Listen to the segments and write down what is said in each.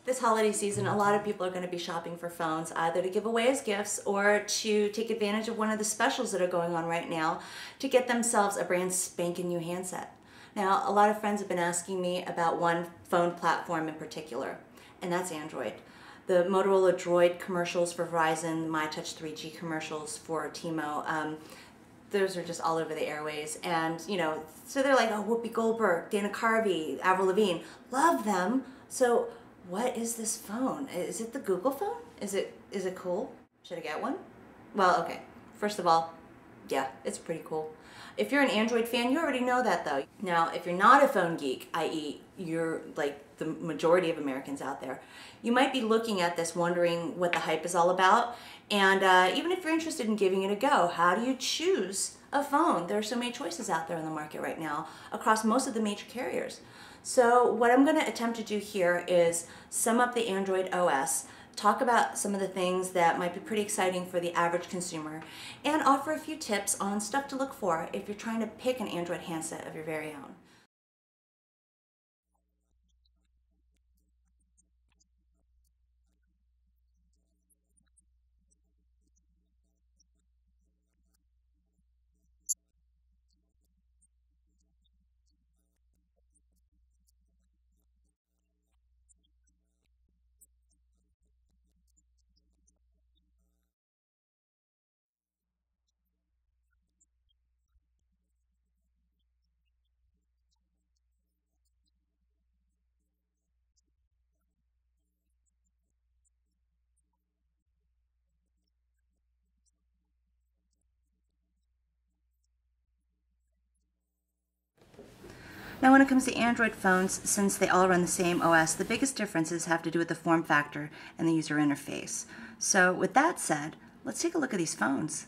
This holiday season, a lot of people are going to be shopping for phones, either to give away as gifts or to take advantage of one of the specials that are going on right now to get themselves a brand spanking new handset. Now, a lot of friends have been asking me about one phone platform in particular, and that's Android. The Motorola Droid commercials for Verizon, My Touch 3G commercials for T-Mobile, those are just all over the airways. And, you know, so they're like, oh, Whoopi Goldberg, Dana Carvey, Avril Lavigne, love them. So what is this phone? Is it the Google phone? Is it cool? Should I get one? Well, okay. First of all, yeah, it's pretty cool. If you're an Android fan, you already know that though. Now, if you're not a phone geek, i.e. you're like the majority of Americans out there, you might be looking at this wondering what the hype is all about. And even if you're interested in giving it a go, how do you choose a phone? There are so many choices out there in the market right now across most of the major carriers. So what I'm going to attempt to do here is sum up the Android OS, talk about some of the things that might be pretty exciting for the average consumer, and offer a few tips on stuff to look for if you're trying to pick an Android handset of your very own. Now when it comes to Android phones, since they all run the same OS, the biggest differences have to do with the form factor and the user interface. So with that said, let's take a look at these phones.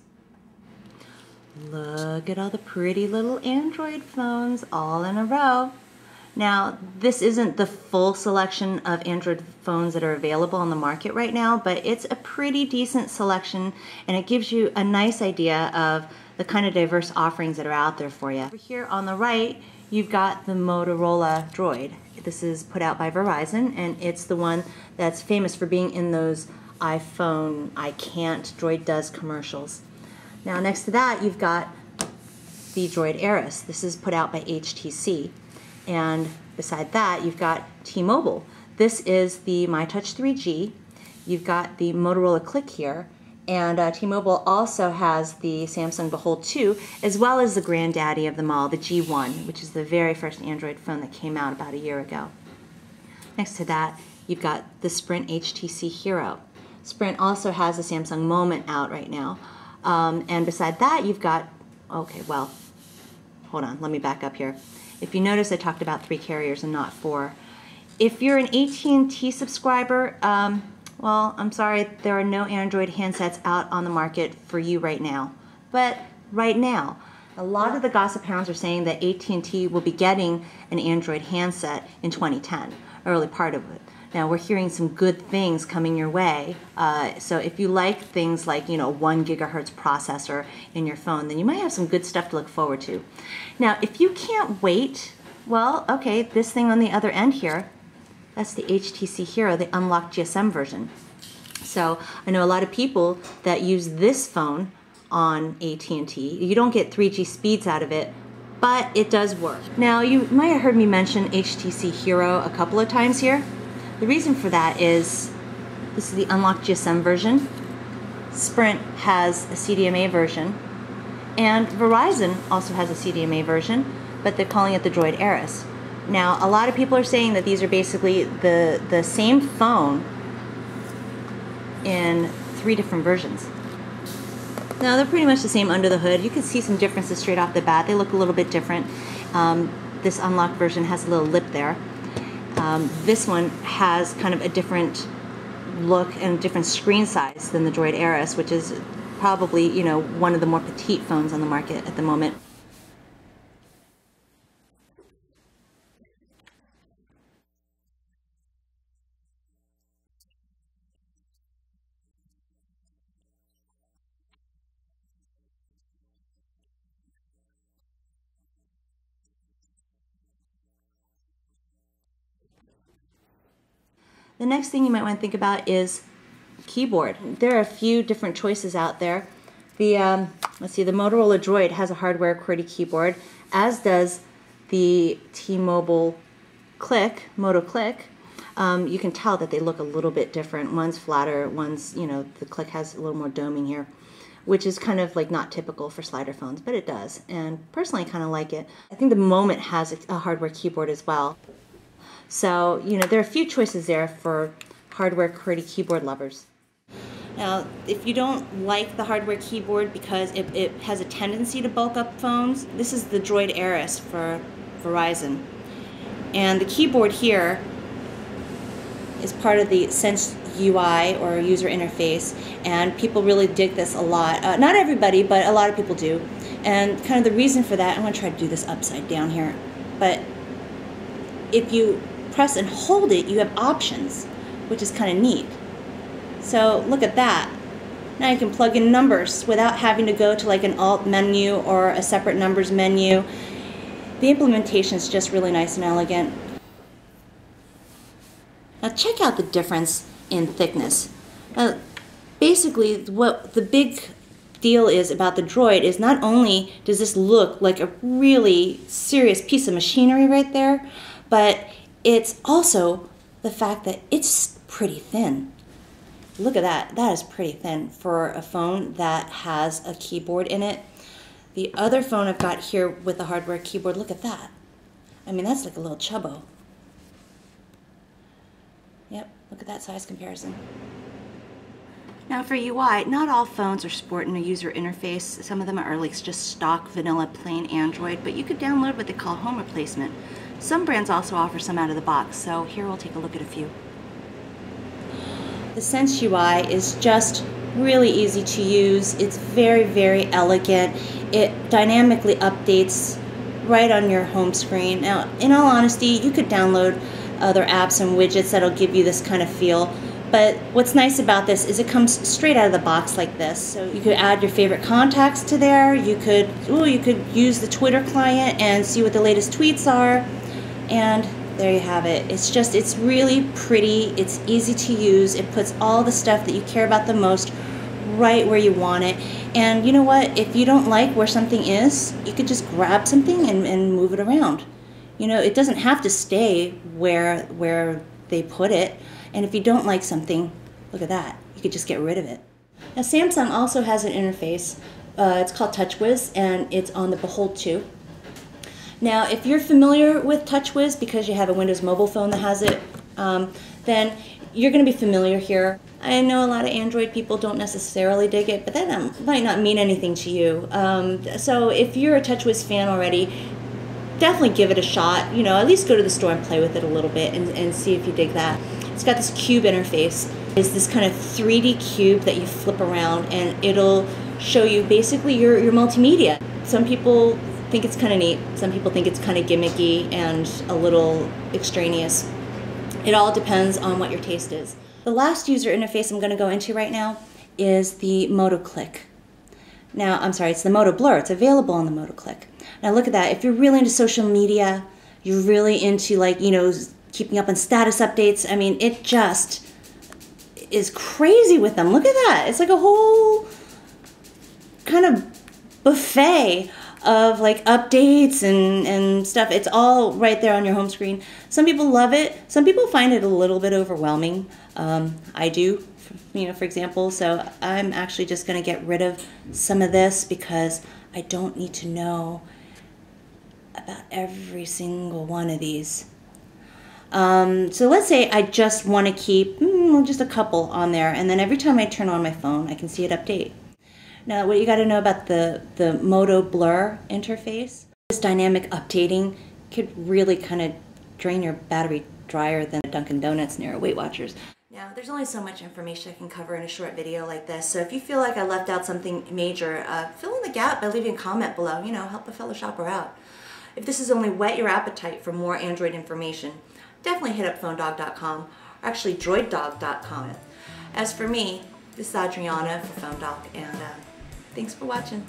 Look at all the pretty little Android phones all in a row. Now, this isn't the full selection of Android phones that are available on the market right now, but it's a pretty decent selection, and it gives you a nice idea of the kind of diverse offerings that are out there for you. Over here on the right, you've got the Motorola Droid. This is put out by Verizon, and it's the one that's famous for being in those iPhone, I can't, Droid does commercials. Now, next to that, you've got the Droid Eris. This is put out by HTC. And beside that, you've got T-Mobile. This is the My Touch 3G. You've got the Motorola Cliq here. And T-Mobile also has the Samsung Behold 2, as well as the granddaddy of them all, the G1, which is the very first Android phone that came out about a year ago. Next to that, you've got the Sprint HTC Hero. Sprint also has a Samsung Moment out right now. And beside that, you've got, okay, well, hold on, let me back up here. If you notice, I talked about 3 carriers and not 4. If you're an AT&T subscriber, well, I'm sorry, there are no Android handsets out on the market for you right now. But right now, a lot of the gossip hounds are saying that AT&T will be getting an Android handset in 2010, early part of it. Now, we're hearing some good things coming your way. So if you like things like, you know, 1 gigahertz processor in your phone, then you might have some good stuff to look forward to. Now, if you can't wait, well, okay, this thing on the other end here, that's the HTC Hero, the unlocked GSM version. So I know a lot of people that use this phone on AT&T. You don't get 3G speeds out of it, but it does work. Now, you might have heard me mention HTC Hero a couple of times here. The reason for that is this is the unlocked GSM version. Sprint has a CDMA version, and Verizon also has a CDMA version, but they're calling it the Droid Eris. Now, a lot of people are saying that these are basically the same phone in 3 different versions. Now, they're pretty much the same under the hood. You can see some differences straight off the bat. They look a little bit different. This unlocked version has a little lip there. This one has kind of a different look and a different screen size than the Droid Eris, which is probably, you know, one of the more petite phones on the market at the moment. The next thing you might want to think about is keyboard. There are a few different choices out there. The let's see, the Motorola Droid has a hardware QWERTY keyboard, as does the T-Mobile Moto Cliq. You can tell that they look a little bit different. One's flatter, one's, you know, the Cliq has a little more doming here, which is kind of like not typical for slider phones, but it does. And personally, I kind of like it. I think the Moment has a hardware keyboard as well. So, you know, there are a few choices there for hardware QWERTY keyboard lovers. Now, if you don't like the hardware keyboard because it has a tendency to bulk up phones, this is the Droid Eris for Verizon. And the keyboard here is part of the Sense UI or user interface, and people really dig this a lot. Not everybody, but a lot of people do. And kind of the reason for that, I'm going to try to do this upside down here, but if you press and hold it, you have options, which is kind of neat. So look at that. Now you can plug in numbers without having to go to like an alt menu or a separate numbers menu. The implementation is just really nice and elegant. Now check out the difference in thickness. Basically, what the big deal is about the Droid is not only does this look like a really serious piece of machinery right there, but it's also the fact that it's pretty thin. Look at that. That is pretty thin for a phone that has a keyboard in it. The other phone I've got here with the hardware keyboard, look at that. I mean, that's like a little chubbo. Yep, look at that size comparison. Now for UI, not all phones are sporting a user interface. Some of them are like just stock, vanilla, plain Android, but you could download what they call home replacement. Some brands also offer some out of the box, so here we'll take a look at a few. The Sense UI is just really easy to use. It's very, very elegant. It dynamically updates right on your home screen. Now, in all honesty, you could download other apps and widgets that'll give you this kind of feel. But what's nice about this is it comes straight out of the box like this. So you could add your favorite contacts to there. You could use the Twitter client and see what the latest tweets are. And there you have it. It's really pretty. It's easy to use. It puts all the stuff that you care about the most right where you want it. And you know what? If you don't like where something is, you could just grab something and move it around. You know, it doesn't have to stay where they put it. And if you don't like something, look at that. You could just get rid of it. Now, Samsung also has an interface. It's called TouchWiz, and it's on the Behold 2. Now, if you're familiar with TouchWiz because you have a Windows mobile phone that has it, then you're going to be familiar here. I know a lot of Android people don't necessarily dig it, but that might not mean anything to you. So if you're a TouchWiz fan already, definitely give it a shot. You know, at least go to the store and play with it a little bit and see if you dig that. It's got this cube interface. It's this kind of 3D cube that you flip around, and it'll show you basically your multimedia. Some people think it's kind of neat. Some people think it's kind of gimmicky and a little extraneous. It all depends on what your taste is. The last user interface I'm going to go into right now is the Moto Cliq. Now, I'm sorry, it's the Moto Blur. It's available on the Moto Cliq. Now look at that. If you're really into social media, you're really into, like, you know, keeping up on status updates, I mean, it just is crazy with them. Look at that. It's like a whole kind of buffet of like updates and stuff. It's all right there on your home screen. Some people love it. Some people find it a little bit overwhelming. I do, you know, for example. So I'm actually just going to get rid of some of this because I don't need to know about every single one of these. So let's say I just want to keep just a couple on there, and then every time I turn on my phone, I can see it update. Now, what you got to know about the Moto Blur interface, this dynamic updating could really kind of drain your battery drier than a Dunkin' Donuts near a Weight Watchers. Now, there's only so much information I can cover in a short video like this, so if you feel like I left out something major, fill in the gap by leaving a comment below. You know, help a fellow shopper out. If this has only whet your appetite for more Android information, definitely hit up phonedog.com, or actually droiddog.com. As for me, this is Adriana for Phone Dog, and thanks for watching.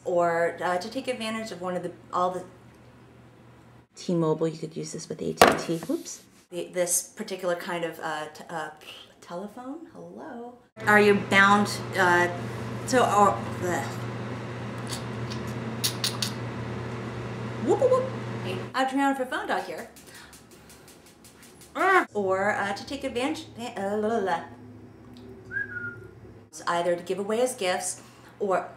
or to take advantage of all the T-Mobile. You could use this with AT&T. Whoops. This particular kind of telephone. Hello. Are you bound Whoop, whoop, whoop. Adriana for phone dog here. Or to take advantage, either to give away as gifts, or